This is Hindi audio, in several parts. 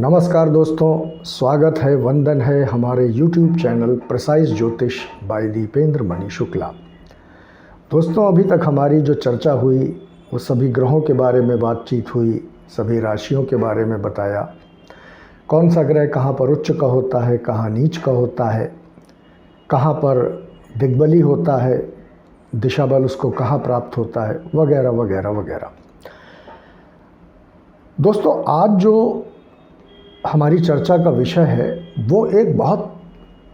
नमस्कार दोस्तों, स्वागत है, वंदन है हमारे YouTube चैनल प्रिसाइज ज्योतिष बाय दीपेंद्र मणि शुक्ला। दोस्तों, अभी तक हमारी जो चर्चा हुई वो सभी ग्रहों के बारे में बातचीत हुई, सभी राशियों के बारे में बताया, कौन सा ग्रह कहाँ पर उच्च का होता है, कहाँ नीच का होता है, कहाँ पर दिग्बली होता है, दिशा बल उसको कहाँ प्राप्त होता है, वगैरह वगैरह वगैरह। दोस्तों, आज जो हमारी चर्चा का विषय है वो एक बहुत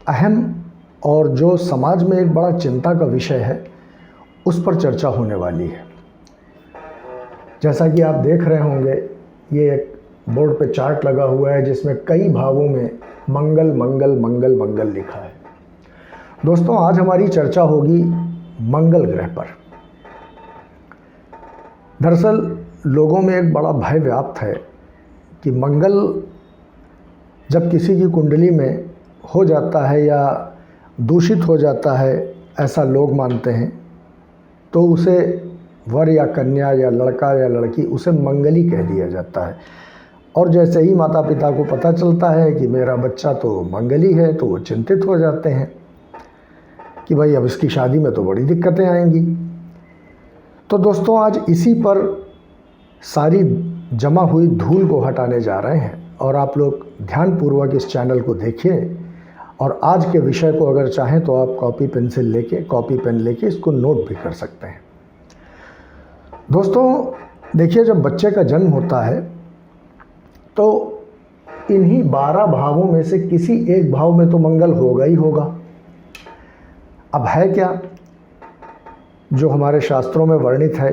अहम और जो समाज में एक बड़ा चिंता का विषय है, उस पर चर्चा होने वाली है। जैसा कि आप देख रहे होंगे, ये एक बोर्ड पे चार्ट लगा हुआ है जिसमें कई भावों में मंगल मंगल मंगल मंगल लिखा है। दोस्तों, आज हमारी चर्चा होगी मंगल ग्रह पर। दरअसल लोगों में एक बड़ा भय व्याप्त है कि मंगल जब किसी की कुंडली में हो जाता है या दूषित हो जाता है, ऐसा लोग मानते हैं, तो उसे वर या कन्या या लड़का या लड़की उसे मंगली कह दिया जाता है। और जैसे ही माता पिता को पता चलता है कि मेरा बच्चा तो मंगली है, तो वो चिंतित हो जाते हैं कि भाई अब इसकी शादी में तो बड़ी दिक्कतें आएंगी। तो दोस्तों, आज इसी पर सारी जमा हुई धूल को हटाने जा रहे हैं और आप लोग ध्यानपूर्वक इस चैनल को देखिए। और आज के विषय को अगर चाहें तो आप कॉपी पेन लेके इसको नोट भी कर सकते हैं। दोस्तों, देखिए, जब बच्चे का जन्म होता है तो इन्हीं 12 भावों में से किसी एक भाव में तो मंगल होगा ही होगा। अब है क्या जो हमारे शास्त्रों में वर्णित है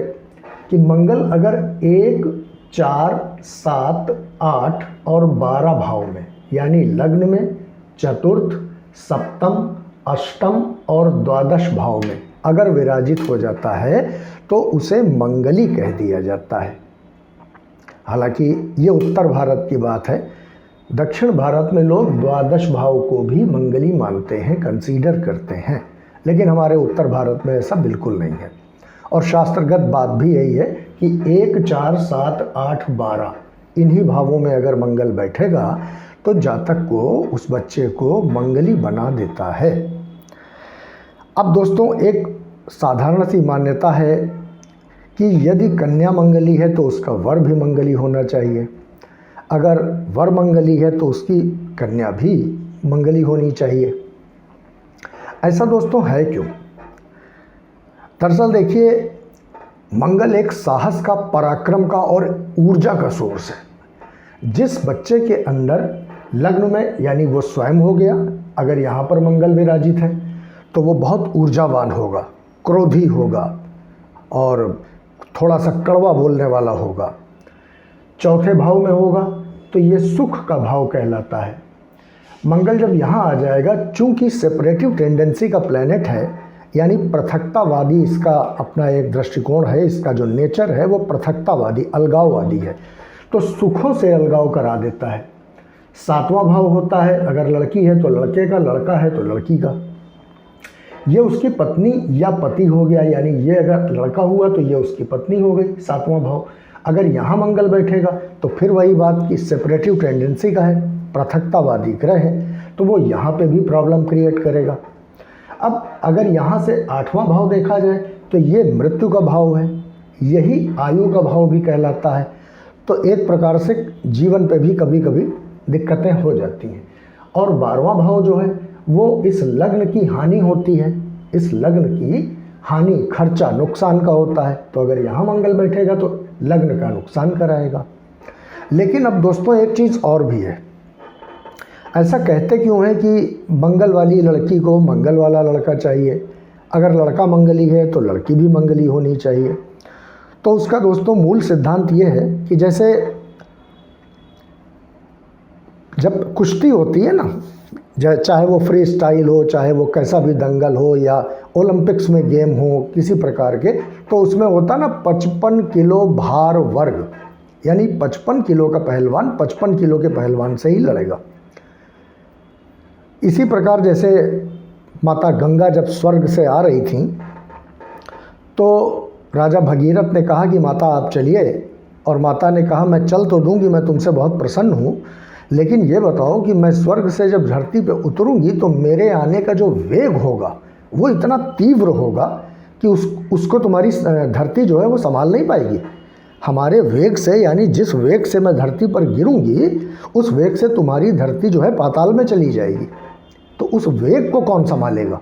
कि मंगल अगर 1, 4, 7, 8 और 12 भाव में, यानी लग्न में, चतुर्थ, सप्तम, अष्टम और द्वादश भाव में अगर विराजित हो जाता है तो उसे मंगली कह दिया जाता है। हालांकि ये उत्तर भारत की बात है। दक्षिण भारत में लोग द्वादश भाव को भी मंगली मानते हैं, कंसीडर करते हैं, लेकिन हमारे उत्तर भारत में ऐसा बिल्कुल नहीं है। और शास्त्रगत बात भी यही है कि 1, 4, 7, 8, 12 इन्हीं भावों में अगर मंगल बैठेगा तो जातक को, उस बच्चे को मंगली बना देता है। अब दोस्तों, एक साधारण सी मान्यता है कि यदि कन्या मंगली है तो उसका वर भी मंगली होना चाहिए, अगर वर मंगली है तो उसकी कन्या भी मंगली होनी चाहिए। ऐसा दोस्तों है क्यों? दरअसल देखिए, मंगल एक साहस का, पराक्रम का और ऊर्जा का सोर्स है। जिस बच्चे के अंदर लग्न में, यानी वो स्वयं हो गया, अगर यहाँ पर मंगल विराजित है तो वो बहुत ऊर्जावान होगा, क्रोधी होगा और थोड़ा सा कड़वा बोलने वाला होगा। चौथे भाव में होगा तो ये सुख का भाव कहलाता है। मंगल जब यहाँ आ जाएगा, चूँकि सेपरेटिव टेंडेंसी का प्लैनेट है, यानी पृथकतावादी इसका अपना एक दृष्टिकोण है, इसका जो नेचर है वो पृथकतावादी, अलगाववादी है, तो सुखों से अलगाव करा देता है। 7वां भाव होता है, अगर लड़की है तो लड़के का, लड़का है तो लड़की का। ये उसकी पत्नी या पति हो गया, यानी ये अगर लड़का हुआ तो ये उसकी पत्नी हो गई, 7वां भाव। अगर यहाँ मंगल बैठेगा तो फिर वही बात कि सेपरेटिव टेंडेंसी का है, पृथकतावादी ग्रह है, तो वो यहाँ पे भी प्रॉब्लम क्रिएट करेगा। अब अगर यहाँ से 8वां भाव देखा जाए तो ये मृत्यु का भाव है, यही आयु का भाव भी कहलाता है। तो एक प्रकार से जीवन पे भी कभी कभी दिक्कतें हो जाती हैं। और 12वां भाव जो है वो इस लग्न की हानि होती है, इस लग्न की हानि, खर्चा, नुकसान का होता है। तो अगर यहाँ मंगल बैठेगा तो लग्न का नुकसान कराएगा। लेकिन अब दोस्तों, एक चीज़ और भी है। ऐसा कहते क्यों है कि मंगल वाली लड़की को मंगल वाला लड़का चाहिए, अगर लड़का मंगली है तो लड़की भी मंगली होनी चाहिए? तो उसका दोस्तों मूल सिद्धांत ये है कि जैसे जब कुश्ती होती है ना, चाहे वो फ्री स्टाइल हो, चाहे वो कैसा भी दंगल हो या ओलंपिक्स में गेम हो किसी प्रकार के, तो उसमें होता ना 55 किलो भार वर्ग, यानी 55 किलो का पहलवान 55 किलो के पहलवान से ही लड़ेगा। इसी प्रकार जैसे माता गंगा जब स्वर्ग से आ रही थी तो राजा भगीरथ ने कहा कि माता आप चलिए, और माता ने कहा मैं चल तो दूंगी, मैं तुमसे बहुत प्रसन्न हूँ, लेकिन ये बताओ कि मैं स्वर्ग से जब धरती पे उतरूंगी तो मेरे आने का जो वेग होगा वो इतना तीव्र होगा कि उसको तुम्हारी धरती जो है वो संभाल नहीं पाएगी। हमारे वेग से, यानी जिस वेग से मैं धरती पर गिरूंगी उस वेग से तुम्हारी धरती जो है पाताल में चली जाएगी। तो उस वेग को कौन संभालेगा?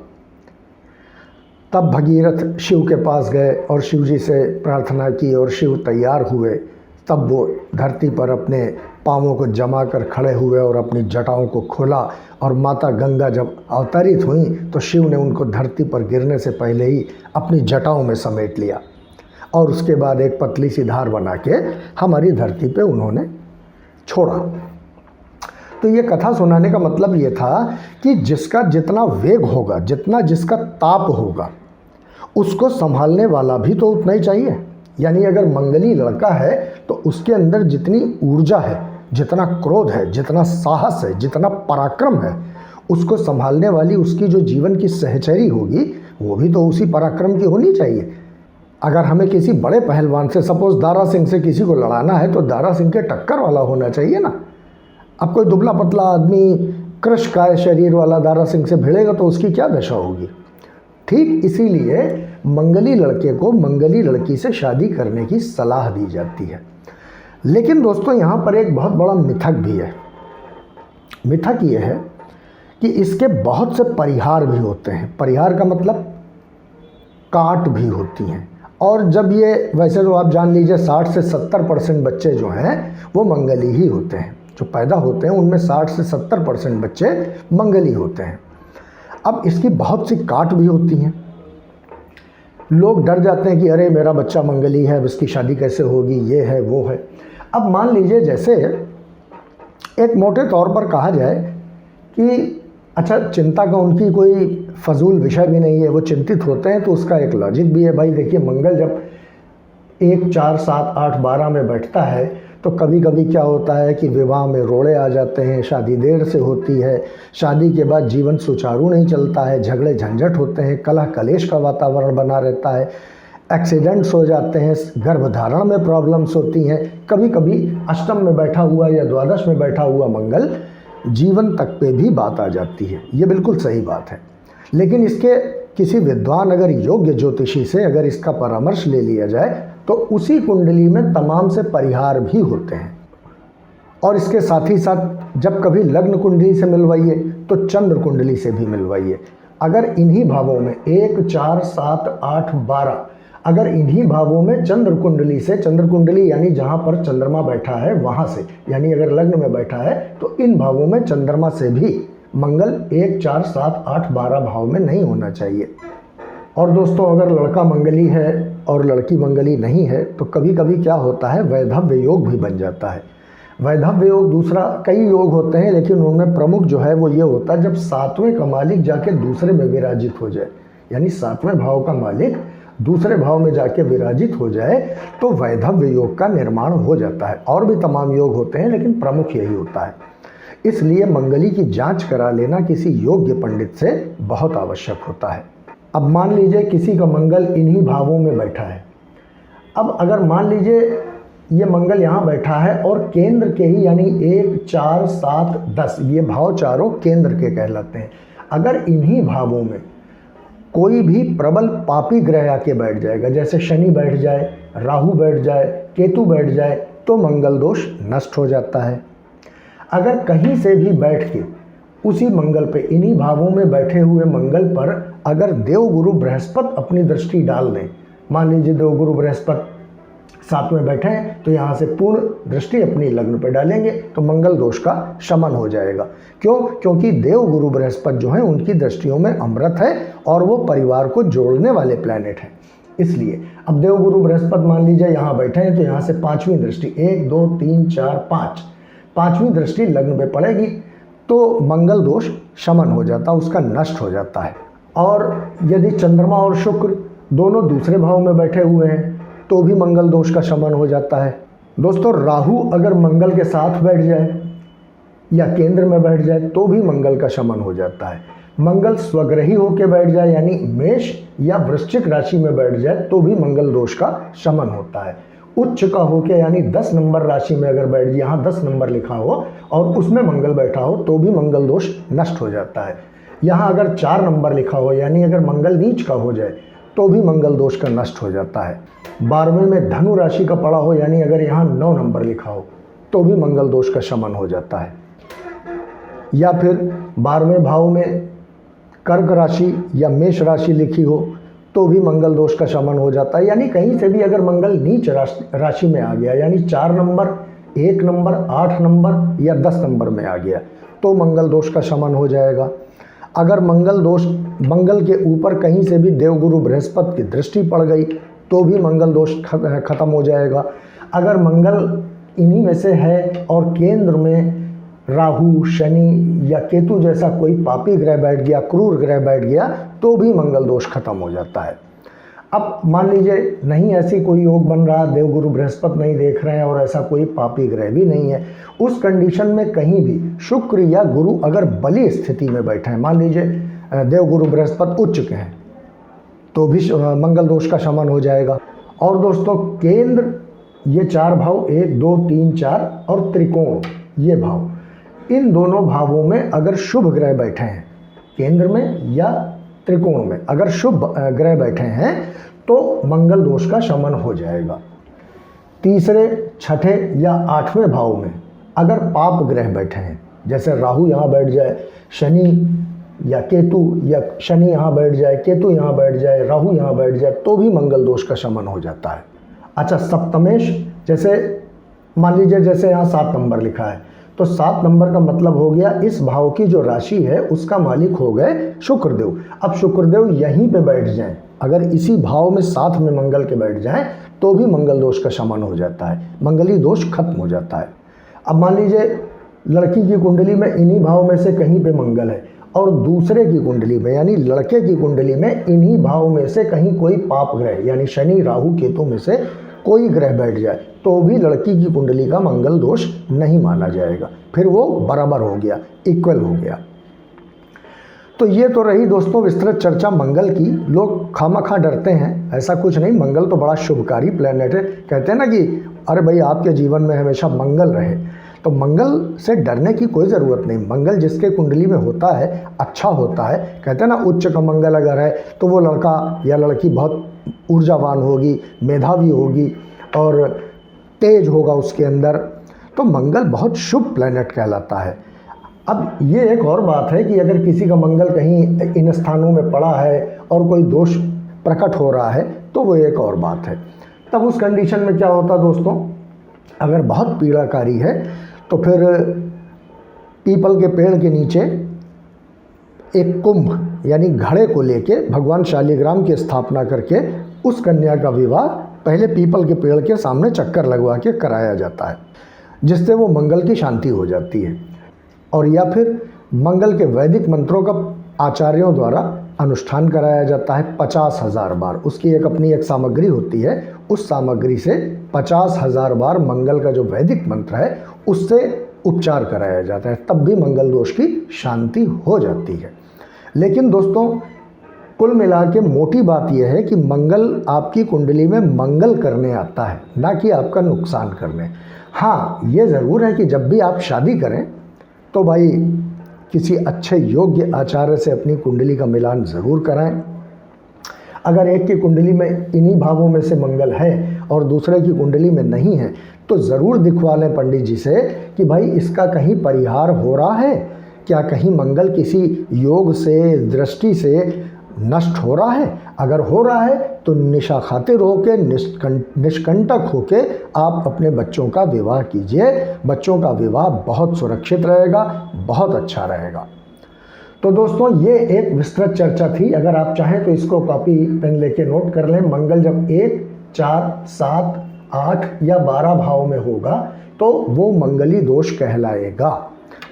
तब भगीरथ शिव के पास गए और शिव जी से प्रार्थना की और शिव तैयार हुए। तब वो धरती पर अपने पाँवों को जमा कर खड़े हुए और अपनी जटाओं को खोला, और माता गंगा जब अवतरित हुई तो शिव ने उनको धरती पर गिरने से पहले ही अपनी जटाओं में समेट लिया, और उसके बाद एक पतली सी धार बना के हमारी धरती पे उन्होंने छोड़ा। तो ये कथा सुनाने का मतलब ये था कि जिसका जितना वेग होगा, जितना जिसका ताप होगा, उसको संभालने वाला भी तो उतना ही चाहिए। यानी अगर मंगली लड़का है तो उसके अंदर जितनी ऊर्जा है, जितना क्रोध है, जितना साहस है, जितना पराक्रम है, उसको संभालने वाली उसकी जो जीवन की सहचरी होगी वो भी तो उसी पराक्रम की होनी चाहिए। अगर हमें किसी बड़े पहलवान से, सपोज दारा सिंह से किसी को लड़ाना है तो दारा सिंह के टक्कर वाला होना चाहिए ना। अब कोई दुबला पतला आदमी कृशकाय शरीर वाला दारा सिंह से भिड़ेगा तो उसकी क्या दशा होगी। ठीक इसीलिए मंगली लड़के को मंगली लड़की से शादी करने की सलाह दी जाती है। लेकिन दोस्तों यहाँ पर एक बहुत बड़ा मिथक भी है। मिथक ये है कि इसके बहुत से परिहार भी होते हैं। परिहार का मतलब काट भी होती हैं। और जब ये, वैसे तो आप जान लीजिए 60 से 70% बच्चे जो हैं वो मंगली ही होते हैं। जो पैदा होते हैं उनमें 60 से 70% बच्चे मंगली होते हैं। अब इसकी बहुत सी काट भी होती हैं। लोग डर जाते हैं कि अरे मेरा बच्चा मंगली है, अब इसकी शादी कैसे होगी, ये है वो है। अब मान लीजिए जैसे एक मोटे तौर पर कहा जाए कि अच्छा, चिंता का उनकी कोई फजूल विषय भी नहीं है, वो चिंतित होते हैं तो उसका एक लॉजिक भी है। भाई देखिए, मंगल जब 1, 4, 7, 8, 12 में बैठता है तो कभी कभी क्या होता है कि विवाह में रोड़े आ जाते हैं, शादी देर से होती है, शादी के बाद जीवन सुचारू नहीं चलता है, झगड़े झंझट होते हैं, कलह कलेश का वातावरण बना रहता है, एक्सीडेंट्स हो जाते हैं, गर्भधारण में प्रॉब्लम्स होती हैं। कभी कभी अष्टम में बैठा हुआ या द्वादश में बैठा हुआ मंगल जीवन तक पे भी बात आ जाती है। ये बिल्कुल सही बात है। लेकिन इसके किसी विद्वान अगर योग्य ज्योतिषी से अगर इसका परामर्श ले लिया जाए तो उसी कुंडली में तमाम से परिहार भी होते हैं। और इसके साथ ही साथ जब कभी लग्न कुंडली से मिलवाइए तो चंद्र कुंडली से भी मिलवाइए। अगर इन्हीं भावों में 1, 4, 7, 8, 12 अगर इन्हीं भावों में चंद्र कुंडली से, चंद्र कुंडली यानी जहाँ पर चंद्रमा बैठा है वहाँ से, यानी अगर लग्न में बैठा है तो इन भावों में चंद्रमा से भी मंगल 1, 4, 7, 8, 12 भाव में नहीं होना चाहिए। और दोस्तों, अगर लड़का मंगली है और लड़की मंगली नहीं है तो कभी कभी क्या होता है, वैधव्य योग भी बन जाता है। वैधव्य योग दूसरा, कई योग होते हैं लेकिन उनमें प्रमुख जो है वो ये होता है जब 7वें का मालिक जाके दूसरे में विराजित हो जाए, यानी 7वें भाव का मालिक दूसरे भाव में जाके विराजित हो जाए तो वैधव्य योग का निर्माण हो जाता है। और भी तमाम योग होते हैं लेकिन प्रमुख यही होता है। इसलिए मंगली की जांच करा लेना किसी योग्य पंडित से बहुत आवश्यक होता है। अब मान लीजिए किसी का मंगल इन्हीं भावों में बैठा है। अब अगर मान लीजिए ये मंगल यहाँ बैठा है और केंद्र के ही, यानी 1, 4, 7, 10 ये भाव चारों केंद्र के कहलाते हैं। अगर इन्हीं भावों में कोई भी प्रबल पापी ग्रह आके बैठ जाएगा, जैसे शनि बैठ जाए, राहु बैठ जाए, केतु बैठ जाए, तो मंगल दोष नष्ट हो जाता है। अगर कहीं से भी बैठ के उसी मंगल पे, इन्हीं भावों में बैठे हुए मंगल पर अगर देवगुरु बृहस्पति अपनी दृष्टि डाल दें, मान लीजिए देवगुरु बृहस्पति 7 में बैठे हैं तो यहाँ से पूर्ण दृष्टि अपनी लग्न पर डालेंगे तो मंगल दोष का शमन हो जाएगा। क्यों? क्योंकि देवगुरु बृहस्पति जो है उनकी दृष्टियों में अमृत है और वो परिवार को जोड़ने वाले प्लैनेट हैं। इसलिए अब देवगुरु बृहस्पति मान लीजिए यहाँ बैठे हैं तो यहाँ से 5वीं दृष्टि, 1, 2, 3, 4, 5, 5वीं दृष्टि लग्न पे पड़ेगी तो मंगल दोष शमन हो जाता है, उसका नष्ट हो जाता है। और यदि चंद्रमा और शुक्र दोनों दूसरे भाव में बैठे हुए हैं तो भी मंगल दोष का शमन हो जाता है। दोस्तों, राहु अगर मंगल के साथ बैठ जाए या केंद्र में बैठ जाए तो भी मंगल का शमन हो जाता है। मंगल स्वग्रही होकर बैठ जाए, यानी मेष या वृश्चिक राशि में बैठ जाए तो भी मंगल दोष का शमन होता है। उच्च का होके यानी 10 नंबर राशि में अगर बैठ जाए, यहाँ 10 नंबर लिखा हो और उसमें मंगल बैठा हो तो भी मंगल दोष नष्ट हो जाता है। यहाँ अगर 4 नंबर लिखा हो यानी अगर मंगल नीच का हो जाए तो भी मंगल दोष का नष्ट हो जाता है। 12वें में धनु राशि का पड़ा हो यानी अगर यहाँ 9 नंबर लिखा हो तो भी मंगल दोष का शमन हो जाता है। या फिर 12वें भाव में कर्क राशि या मेष राशि लिखी हो तो भी मंगल दोष का शमन हो जाता है। यानी कहीं से भी अगर मंगल नीच राशि में आ गया यानी 4 नंबर, 1 नंबर, 8 नंबर या 10 नंबर में आ गया तो मंगल दोष का शमन हो जाएगा। अगर मंगल के ऊपर कहीं से भी देवगुरु बृहस्पति की दृष्टि पड़ गई तो भी मंगल दोष खत्म हो जाएगा। अगर मंगल इन्हीं में से है और केंद्र में राहु, शनि या केतु जैसा कोई पापी ग्रह बैठ गया, क्रूर ग्रह बैठ गया तो भी मंगल दोष खत्म हो जाता है। अब मान लीजिए नहीं ऐसी कोई योग बन रहा, देवगुरु बृहस्पति नहीं देख रहे हैं और ऐसा कोई पापी ग्रह भी नहीं है, उस कंडीशन में कहीं भी शुक्र या गुरु अगर बली स्थिति में बैठे हैं, मान लीजिए देवगुरु बृहस्पति उच्च के हैं तो भी मंगल दोष का शमन हो जाएगा। और दोस्तों केंद्र, ये 4 भाव 1, 2, 3, 4 और त्रिकोण, ये भाव, इन दोनों भावों में अगर शुभ ग्रह बैठे हैं, केंद्र में या त्रिकोण में अगर शुभ ग्रह बैठे हैं तो मंगल दोष का शमन हो जाएगा। तीसरे, छठे या 8वें भाव में अगर पाप ग्रह बैठे हैं, जैसे राहु यहाँ बैठ जाए, शनि या केतु, या शनि यहाँ बैठ जाए, केतु यहाँ बैठ जाए, राहु यहाँ बैठ जाए तो भी मंगल दोष का शमन हो जाता है। अच्छा, सप्तमेश, जैसे मान लीजिए जैसे यहाँ 7 नंबर लिखा है तो 7 नंबर का मतलब हो गया इस भाव की जो राशि है उसका मालिक हो गए शुक्रदेव। अब शुक्रदेव यहीं पे बैठ जाएं, अगर इसी भाव में साथ में मंगल के बैठ जाएं तो भी मंगल दोष का शमन हो जाता है, मंगली दोष खत्म हो जाता है। अब मान लीजिए लड़की की कुंडली में इन्हीं भाव में से कहीं पे मंगल है और दूसरे की कुंडली में यानी लड़के की कुंडली में इन्हीं भाव में से कहीं कोई पाप ग्रह यानी शनि, राहु, केतु में से कोई ग्रह बैठ जाए तो भी लड़की की कुंडली का मंगल दोष नहीं माना जाएगा, फिर वो बराबर हो गया, इक्वल हो गया। तो ये तो रही दोस्तों विस्तृत चर्चा मंगल की। लोग खामखा डरते हैं, ऐसा कुछ नहीं, मंगल तो बड़ा शुभकारी प्लैनेट है। कहते हैं ना कि अरे भाई आपके जीवन में हमेशा मंगल रहे, तो मंगल से डरने की कोई ज़रूरत नहीं। मंगल जिसके कुंडली में होता है अच्छा होता है। कहते हैं ना उच्च का मंगल अगर है तो वो लड़का या लड़की बहुत ऊर्जावान होगी, मेधावी होगी और तेज होगा उसके अंदर, तो मंगल बहुत शुभ प्लैनेट कहलाता है। अब ये एक और बात है कि अगर किसी का मंगल कहीं इन स्थानों में पड़ा है और कोई दोष प्रकट हो रहा है तो वो एक और बात है। तब उस कंडीशन में क्या होता दोस्तों, अगर बहुत पीड़ाकारी है तो फिर पीपल के पेड़ के नीचे एक कुंभ यानी घड़े को लेके भगवान शालिग्राम की स्थापना करके उस कन्या का विवाह पहले पीपल के पेड़ के सामने चक्कर लगवा के कराया जाता है, जिससे वो मंगल की शांति हो जाती है। और या फिर मंगल के वैदिक मंत्रों का आचार्यों द्वारा अनुष्ठान कराया जाता है 50,000 बार। उसकी अपनी एक सामग्री होती है, उस सामग्री से 50,000 बार मंगल का जो वैदिक मंत्र है उससे उपचार कराया जाता है, तब भी मंगल दोष की शांति हो जाती है। लेकिन दोस्तों कुल मिला के मोटी बात यह है कि मंगल आपकी कुंडली में मंगल करने आता है, ना कि आपका नुकसान करने। हाँ, ये ज़रूर है कि जब भी आप शादी करें तो भाई किसी अच्छे योग्य आचार्य से अपनी कुंडली का मिलान ज़रूर कराएं। अगर एक की कुंडली में इन्हीं भावों में से मंगल है और दूसरे की कुंडली में नहीं है तो ज़रूर दिखवा लें पंडित जी से कि भाई इसका कहीं परिहार हो रहा है क्या, कहीं मंगल किसी योग से, दृष्टि से नष्ट हो रहा है। अगर हो रहा है तो निशा खातिर होके, निष्कंटक होके आप अपने बच्चों का विवाह कीजिए। बच्चों का विवाह बहुत सुरक्षित रहेगा, बहुत अच्छा रहेगा। तो दोस्तों ये एक विस्तृत चर्चा थी। अगर आप चाहें तो इसको कॉपी पेन लेके नोट कर लें। मंगल जब 1, 4, 7, 8 या 12 भाव में होगा तो वो मंगली दोष कहलाएगा।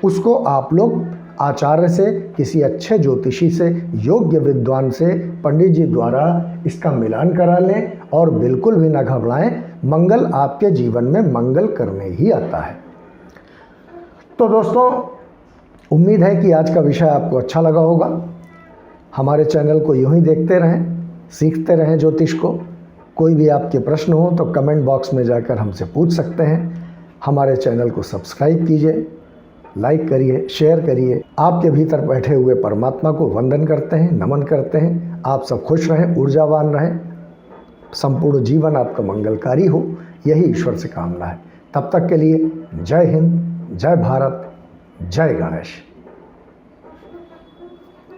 उसको आप लोग आचार्य से, किसी अच्छे ज्योतिषी से, योग्य विद्वान से, पंडित जी द्वारा इसका मिलान करा लें और बिल्कुल भी ना घबराएं। मंगल आपके जीवन में मंगल करने ही आता है। तो दोस्तों उम्मीद है कि आज का विषय आपको अच्छा लगा होगा। हमारे चैनल को यूं ही देखते रहें, सीखते रहें ज्योतिष को। कोई भी आपके प्रश्न हो तो कमेंट बॉक्स में जाकर हमसे पूछ सकते हैं। हमारे चैनल को सब्सक्राइब कीजिए, लाइक करिए, शेयर करिए। आपके भीतर बैठे हुए परमात्मा को वंदन करते हैं, नमन करते हैं। आप सब खुश रहें, ऊर्जावान रहें, संपूर्ण जीवन आपका मंगलकारी हो, यही ईश्वर से कामना है। तब तक के लिए जय हिंद, जय भारत, जय गणेश।